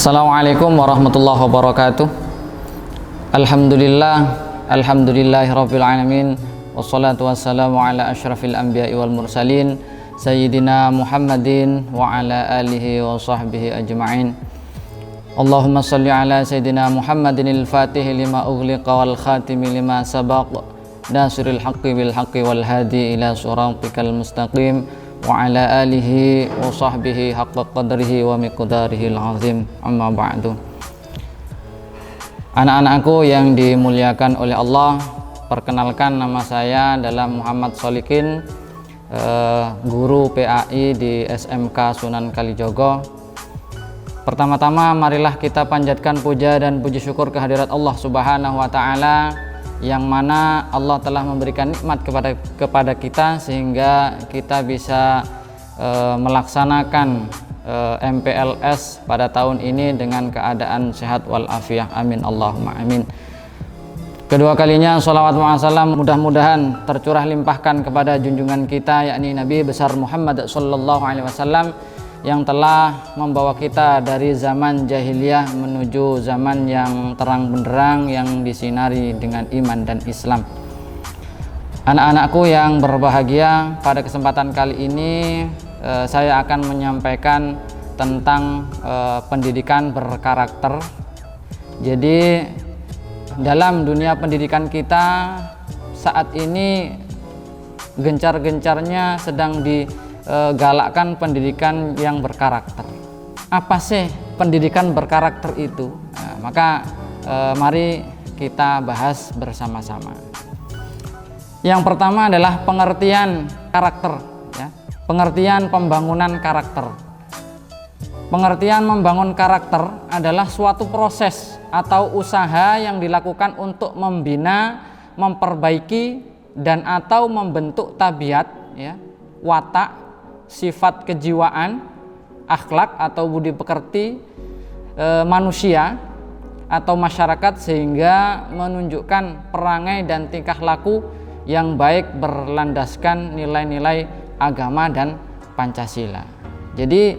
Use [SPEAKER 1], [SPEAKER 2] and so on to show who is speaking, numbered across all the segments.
[SPEAKER 1] Assalamualaikum warahmatullahi wabarakatuh. Alhamdulillahirabbil alamin. Wassalatu wassalamu ala asyrafil anbiya'i wal mursalin sayyidina Muhammadin wa ala alihi wa sahbihi ajma'in. Allahumma salli ala sayyidina Muhammadinil fatihi lima ughliqa wal khatimi lima sabaq nasiril haqqi bil haqqi wal hadi ila siratikal mustaqim wa ala alihi wa sahbihi haqqa qadrihi wa miqdarihil azim. Amma ba'du. Anak-anakku yang dimuliakan oleh Allah, perkenalkan, nama saya adalah Muhammad Solikin, guru PAI di SMK Sunan Kalijogo. Pertama-tama marilah kita panjatkan puja dan puji syukur kehadirat Allah Subhanahu wa taala, yang mana Allah telah memberikan nikmat kepada kita sehingga kita bisa melaksanakan MPLS pada tahun ini dengan keadaan sehat walafiat. Amin Allahumma amin. Kedua kalinya sholawat wa salam mudah-mudahan tercurah limpahkan kepada junjungan kita, yakni Nabi besar Muhammad sallallahu alaihi wasallam, yang telah membawa kita dari zaman jahiliyah menuju zaman yang terang benderang yang disinari dengan iman dan Islam. Anak-anakku yang berbahagia, pada kesempatan kali ini saya akan menyampaikan tentang pendidikan berkarakter. Jadi dalam dunia pendidikan kita saat ini gencar-gencarnya sedang digalakkan pendidikan yang berkarakter. Apa sih pendidikan berkarakter itu? Maka mari kita bahas bersama-sama. Yang pertama adalah pengertian karakter, ya. Pengertian pembangunan karakter. Pengertian membangun karakter adalah suatu proses atau usaha yang dilakukan untuk membina, memperbaiki, dan atau membentuk tabiat, ya, watak, sifat kejiwaan, akhlak atau budi pekerti manusia atau masyarakat, sehingga menunjukkan perangai dan tingkah laku yang baik berlandaskan nilai-nilai agama dan Pancasila. Jadi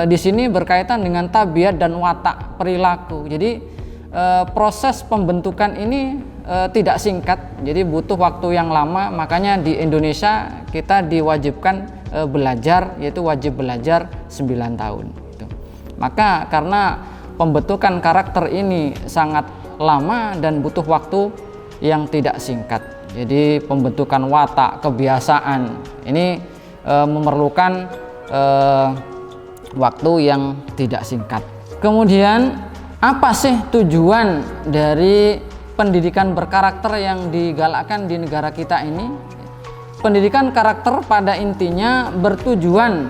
[SPEAKER 1] di sini berkaitan dengan tabiat dan watak perilaku. Jadi proses pembentukan ini tidak singkat, jadi butuh waktu yang lama. Makanya di Indonesia kita diwajibkan belajar, yaitu wajib belajar 9 tahun. Maka karena pembentukan karakter ini sangat lama dan butuh waktu yang tidak singkat, jadi pembentukan watak, kebiasaan ini memerlukan waktu yang tidak singkat. Kemudian apa sih tujuan dari pendidikan berkarakter yang digalakkan di negara kita ini? Pendidikan karakter pada intinya bertujuan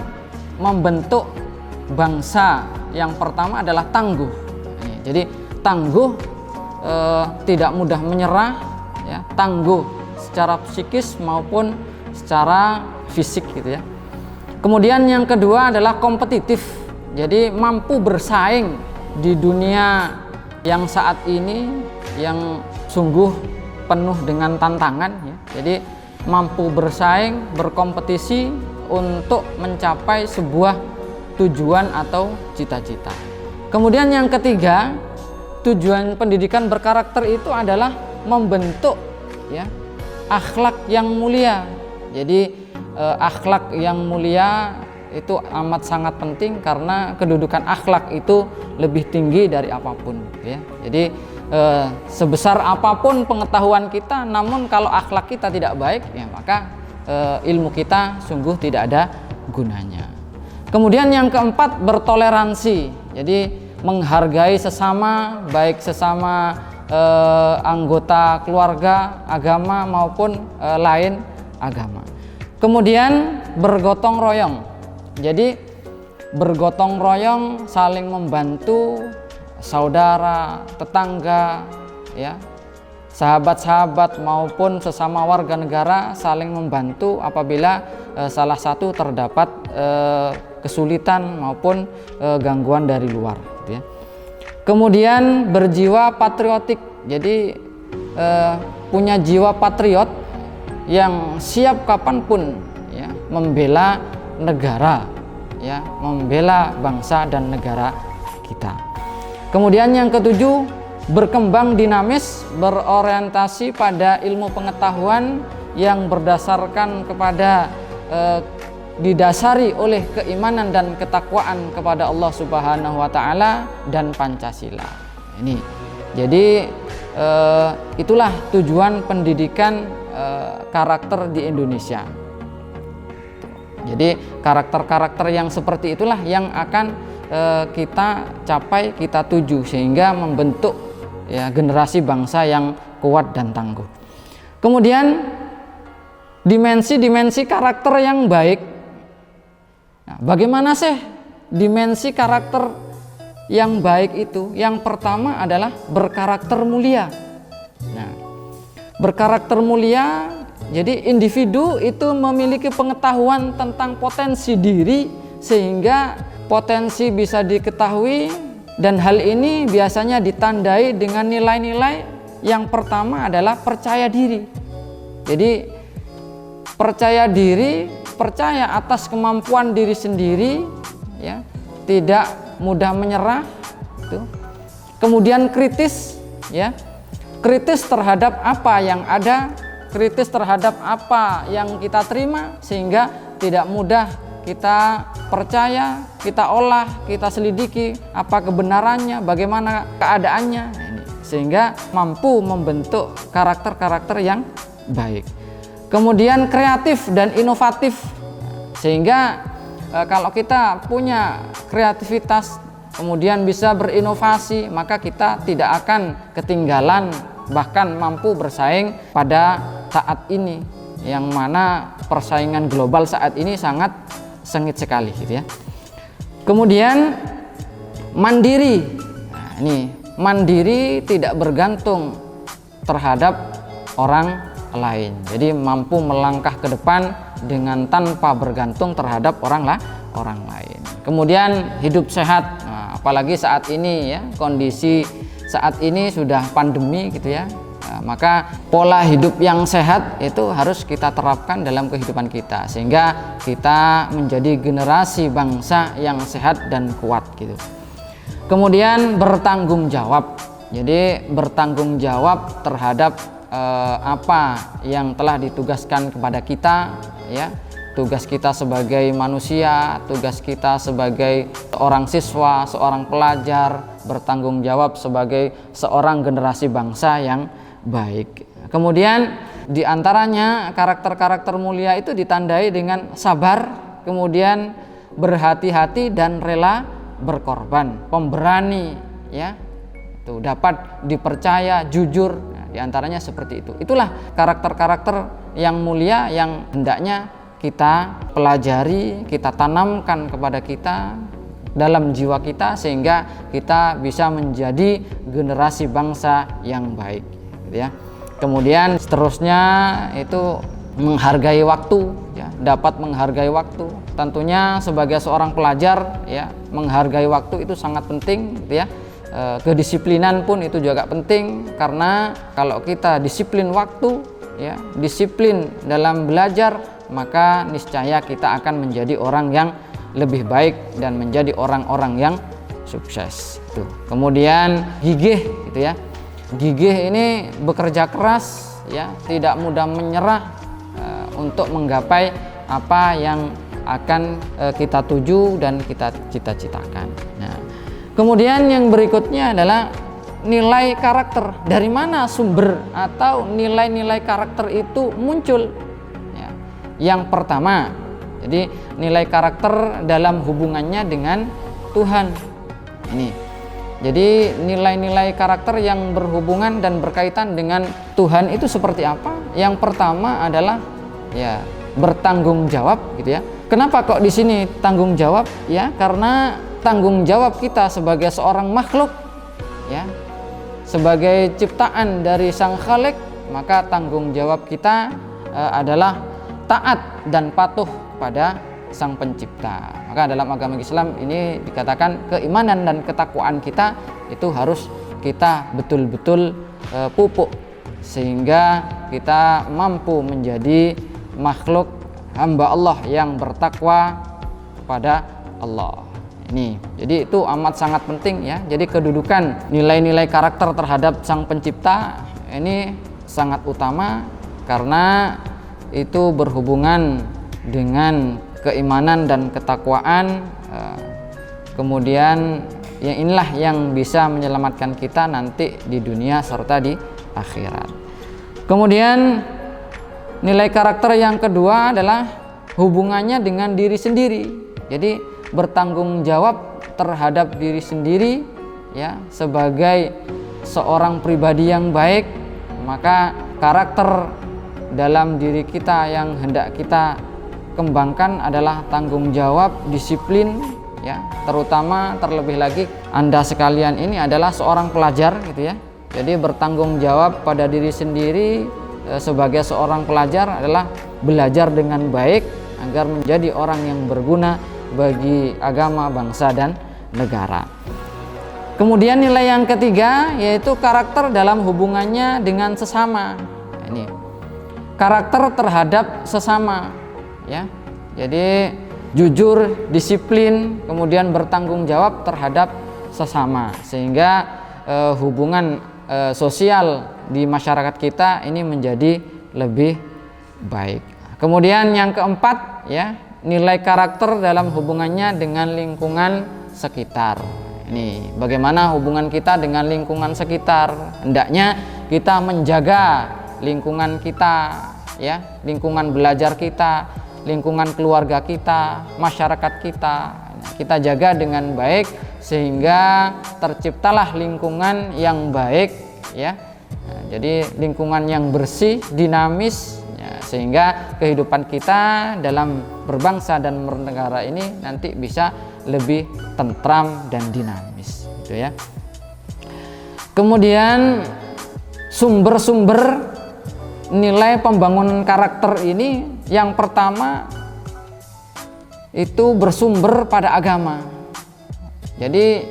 [SPEAKER 1] membentuk bangsa yang pertama adalah tangguh. Jadi tangguh, tidak mudah menyerah, ya, tangguh secara psikis maupun secara fisik, gitu ya. Kemudian yang kedua adalah kompetitif, jadi mampu bersaing di dunia yang saat ini yang sungguh penuh dengan tantangan, ya. Jadi mampu bersaing, berkompetisi untuk mencapai sebuah tujuan atau cita-cita. Kemudian yang ketiga, tujuan pendidikan berkarakter itu adalah membentuk, ya, akhlak yang mulia. Jadi akhlak yang mulia itu amat sangat penting karena kedudukan akhlak itu lebih tinggi dari apapun, ya. Jadi sebesar apapun pengetahuan kita, namun kalau akhlak kita tidak baik, ya, maka ilmu kita sungguh tidak ada gunanya. Kemudian yang keempat, bertoleransi. Jadi menghargai sesama, baik sesama anggota keluarga, agama maupun lain agama. Kemudian bergotong royong. Jadi bergotong royong, saling membantu saudara, tetangga, ya, sahabat-sahabat maupun sesama warga negara, saling membantu apabila salah satu terdapat kesulitan maupun gangguan dari luar, gitu ya. Kemudian berjiwa patriotik. Jadi punya jiwa patriot yang siap kapanpun, ya, membela negara, ya, membela bangsa dan negara kita. Kemudian yang ketujuh, berkembang dinamis, berorientasi pada ilmu pengetahuan yang berdasarkan kepada didasari oleh keimanan dan ketakwaan kepada Allah Subhanahu wa taala dan Pancasila. Ini. Jadi itulah tujuan pendidikan karakter di Indonesia. Jadi karakter-karakter yang seperti itulah yang akan kita capai, kita tuju, sehingga membentuk ya generasi bangsa yang kuat dan tangguh. Kemudian dimensi-dimensi karakter yang baik. Nah, bagaimana sih dimensi karakter yang baik itu? Yang pertama adalah berkarakter mulia. Nah, berkarakter mulia, jadi individu itu memiliki pengetahuan tentang potensi diri sehingga potensi bisa diketahui, dan hal ini biasanya ditandai dengan nilai-nilai. Yang pertama adalah percaya diri. Jadi percaya diri, percaya atas kemampuan diri sendiri, ya, tidak mudah menyerah. Kemudian kritis, ya, kritis terhadap apa yang ada, kritis terhadap apa yang kita terima, sehingga tidak mudah kita percaya, kita olah, kita selidiki apa kebenarannya, bagaimana keadaannya, sehingga mampu membentuk karakter-karakter yang baik. Kemudian kreatif dan inovatif, sehingga kalau kita punya kreativitas kemudian bisa berinovasi, maka kita tidak akan ketinggalan, bahkan mampu bersaing pada saat ini, yang mana persaingan global saat ini sangat sengit sekali gitu ya. Kemudian mandiri. Nah, ini mandiri, tidak bergantung terhadap orang lain. Jadi mampu melangkah ke depan dengan tanpa bergantung terhadap orang lain. Kemudian hidup sehat. Nah, apalagi saat ini ya, kondisi saat ini sudah pandemi gitu ya. Nah, maka pola hidup yang sehat itu harus kita terapkan dalam kehidupan kita, sehingga kita menjadi generasi bangsa yang sehat dan kuat gitu. Kemudian bertanggung jawab. Jadi bertanggung jawab terhadap apa yang telah ditugaskan kepada kita, ya, tugas kita sebagai manusia, tugas kita sebagai seorang siswa, seorang pelajar, bertanggung jawab sebagai seorang generasi bangsa yang baik. Kemudian diantaranya karakter-karakter mulia itu ditandai dengan sabar, kemudian berhati-hati dan rela berkorban, pemberani, ya, itu dapat dipercaya, jujur. Nah, diantaranya seperti itu. Itulah karakter-karakter yang mulia yang hendaknya kita pelajari, kita tanamkan kepada kita dalam jiwa kita, sehingga kita bisa menjadi generasi bangsa yang baik, gitu ya. Kemudian seterusnya itu menghargai waktu, ya, dapat menghargai waktu. Tentunya sebagai seorang pelajar, ya, menghargai waktu itu sangat penting, gitu ya. Kedisiplinan pun itu juga penting, karena kalau kita disiplin waktu, ya, disiplin dalam belajar, maka niscaya kita akan menjadi orang yang lebih baik dan menjadi orang-orang yang sukses. Tuh. Kemudian gigih, gitu ya. Gigih ini bekerja keras, ya, tidak mudah menyerah untuk menggapai apa yang akan kita tuju dan kita cita-citakan. Nah, kemudian yang berikutnya adalah nilai karakter. Dari mana sumber atau nilai-nilai karakter itu muncul? Ya. Yang pertama, jadi nilai karakter dalam hubungannya dengan Tuhan. Ini. Jadi nilai-nilai karakter yang berhubungan dan berkaitan dengan Tuhan itu seperti apa? Yang pertama adalah ya bertanggung jawab, gitu ya. Kenapa kok di sini tanggung jawab? Ya, karena tanggung jawab kita sebagai seorang makhluk, ya, sebagai ciptaan dari Sang Khalik, maka tanggung jawab kita adalah taat dan patuh pada Sang Pencipta. Maka dalam agama Islam ini dikatakan keimanan dan ketakwaan kita itu harus kita betul-betul pupuk, sehingga kita mampu menjadi makhluk hamba Allah yang bertakwa kepada Allah. Ini, jadi itu amat sangat penting ya. Jadi kedudukan nilai-nilai karakter terhadap Sang Pencipta ini sangat utama karena itu berhubungan dengan keimanan dan ketakwaan. Kemudian yang inilah yang bisa menyelamatkan kita nanti di dunia serta di akhirat. Kemudian nilai karakter yang kedua adalah hubungannya dengan diri sendiri. Jadi bertanggung jawab terhadap diri sendiri ya, sebagai seorang pribadi yang baik. Maka karakter dalam diri kita yang hendak kita kembangkan adalah tanggung jawab, disiplin ya, terutama terlebih lagi Anda sekalian ini adalah seorang pelajar gitu ya. Jadi bertanggung jawab pada diri sendiri sebagai seorang pelajar adalah belajar dengan baik agar menjadi orang yang berguna bagi agama, bangsa, dan negara. Kemudian nilai yang ketiga yaitu karakter dalam hubungannya dengan sesama. Ini karakter terhadap sesama ya. Jadi jujur, disiplin, kemudian bertanggung jawab terhadap sesama, sehingga hubungan sosial di masyarakat kita ini menjadi lebih baik. Kemudian yang keempat ya, nilai karakter dalam hubungannya dengan lingkungan sekitar. Ini bagaimana hubungan kita dengan lingkungan sekitar. Hendaknya kita menjaga lingkungan kita ya, lingkungan belajar kita, lingkungan keluarga kita, masyarakat kita. Kita jaga dengan baik sehingga terciptalah lingkungan yang baik ya. Jadi lingkungan yang bersih, dinamis ya, sehingga kehidupan kita dalam berbangsa dan bernegara ini nanti bisa lebih tentram dan dinamis gitu ya. Kemudian sumber-sumber nilai pembangunan karakter ini yang pertama itu bersumber pada agama. Jadi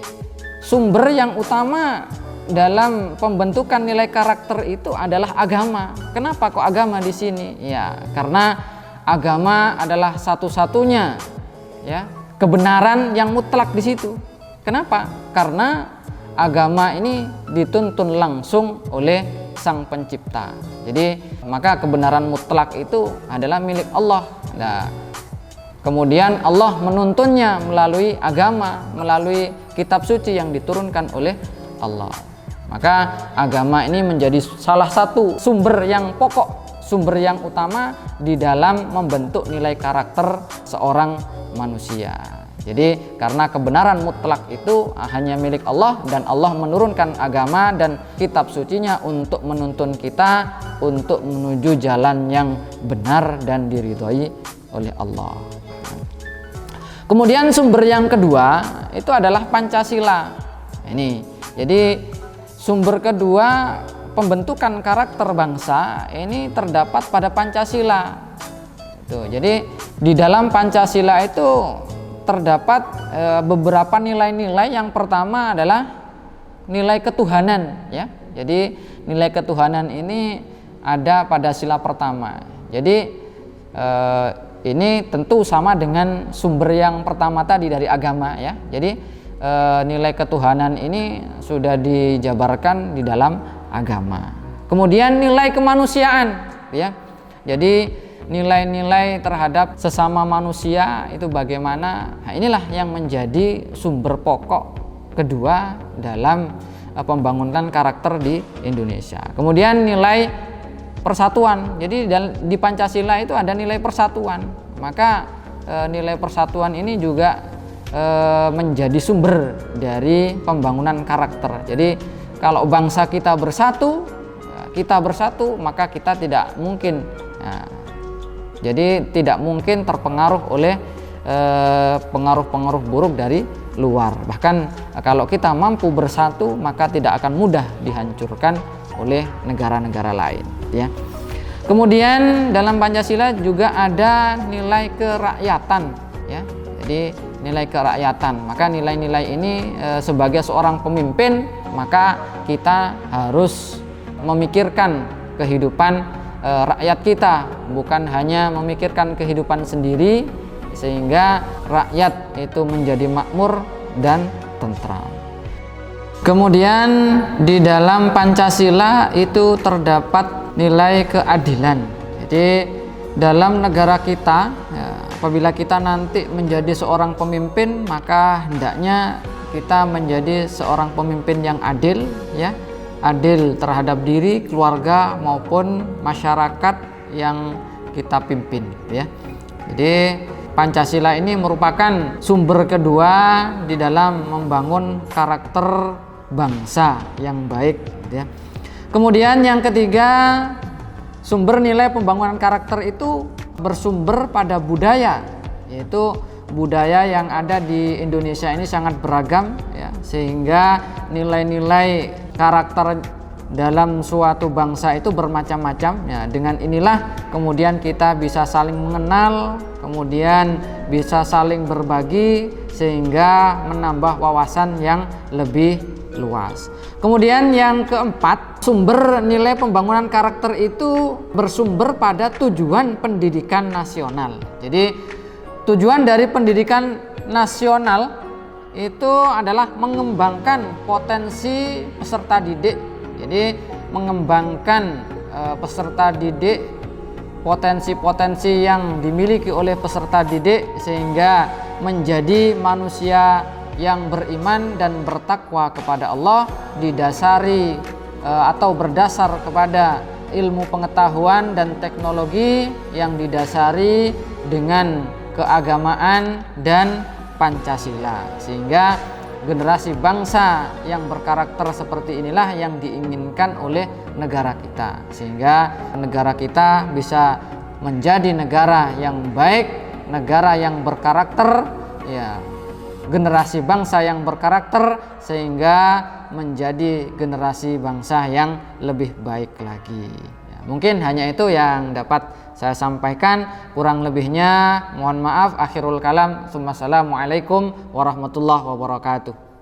[SPEAKER 1] sumber yang utama dalam pembentukan nilai karakter itu adalah agama. Kenapa kok agama di sini? Ya, karena agama adalah satu-satunya ya kebenaran yang mutlak di situ. Kenapa? Karena agama ini dituntun langsung oleh Sang Pencipta. Jadi maka kebenaran mutlak itu adalah milik Allah. Nah, kemudian Allah menuntunnya melalui agama, melalui kitab suci yang diturunkan oleh Allah. Maka agama ini menjadi salah satu sumber yang pokok, sumber yang utama di dalam membentuk nilai karakter seorang manusia. Jadi karena kebenaran mutlak itu hanya milik Allah dan Allah menurunkan agama dan kitab sucinya untuk menuntun kita untuk menuju jalan yang benar dan diridhoi oleh Allah. Kemudian sumber yang kedua itu adalah Pancasila. Ini jadi sumber kedua pembentukan karakter bangsa ini terdapat pada Pancasila. Jadi di dalam Pancasila itu terdapat beberapa nilai-nilai. Yang pertama adalah nilai ketuhanan ya. Jadi nilai ketuhanan ini ada pada sila pertama. Jadi ini tentu sama dengan sumber yang pertama tadi dari agama ya. Jadi nilai ketuhanan ini sudah dijabarkan di dalam agama. Kemudian nilai kemanusiaan ya. Jadi nilai-nilai terhadap sesama manusia itu bagaimana. Nah, inilah yang menjadi sumber pokok kedua dalam pembangunan karakter di Indonesia. Kemudian nilai persatuan. Jadi di Pancasila itu ada nilai persatuan. Maka nilai persatuan ini juga menjadi sumber dari pembangunan karakter. Jadi kalau bangsa kita bersatu, maka kita tidak mungkin jadi tidak mungkin terpengaruh oleh pengaruh-pengaruh buruk dari luar. Bahkan kalau kita mampu bersatu, maka tidak akan mudah dihancurkan oleh negara-negara lain ya. Kemudian dalam Pancasila juga ada nilai kerakyatan ya. Jadi nilai kerakyatan. Maka nilai-nilai ini sebagai seorang pemimpin, maka kita harus memikirkan kehidupan rakyat kita, bukan hanya memikirkan kehidupan sendiri sehingga rakyat itu menjadi makmur dan tentram. Kemudian di dalam Pancasila itu terdapat nilai keadilan. Jadi dalam negara kita, ya, apabila kita nanti menjadi seorang pemimpin, maka hendaknya kita menjadi seorang pemimpin yang adil, ya, adil terhadap diri, keluarga maupun masyarakat yang kita pimpin, ya. Jadi Pancasila ini merupakan sumber kedua di dalam membangun karakter bangsa yang baik, ya. Kemudian yang ketiga, sumber nilai pembangunan karakter itu bersumber pada budaya, yaitu budaya yang ada di Indonesia ini sangat beragam, ya, sehingga nilai-nilai karakter dalam suatu bangsa itu bermacam-macam, ya. Dengan inilah kemudian kita bisa saling mengenal, kemudian bisa saling berbagi sehingga menambah wawasan yang lebih luas. Kemudian yang keempat, sumber nilai pembangunan karakter itu bersumber pada tujuan pendidikan nasional. Jadi tujuan dari pendidikan nasional itu adalah mengembangkan potensi peserta didik. Jadi mengembangkan peserta didik, potensi-potensi yang dimiliki oleh peserta didik sehingga menjadi manusia yang beriman dan bertakwa kepada Allah, didasari atau berdasar kepada ilmu pengetahuan dan teknologi yang didasari dengan keagamaan dan Pancasila, sehingga generasi bangsa yang berkarakter seperti inilah yang diinginkan oleh negara kita, sehingga negara kita bisa menjadi negara yang baik, negara yang berkarakter, ya, generasi bangsa yang berkarakter sehingga menjadi generasi bangsa yang lebih baik lagi. Ya, mungkin hanya itu yang dapat saya sampaikan, kurang lebihnya mohon maaf. Akhirul kalam. Assalamualaikum warahmatullahi wabarakatuh.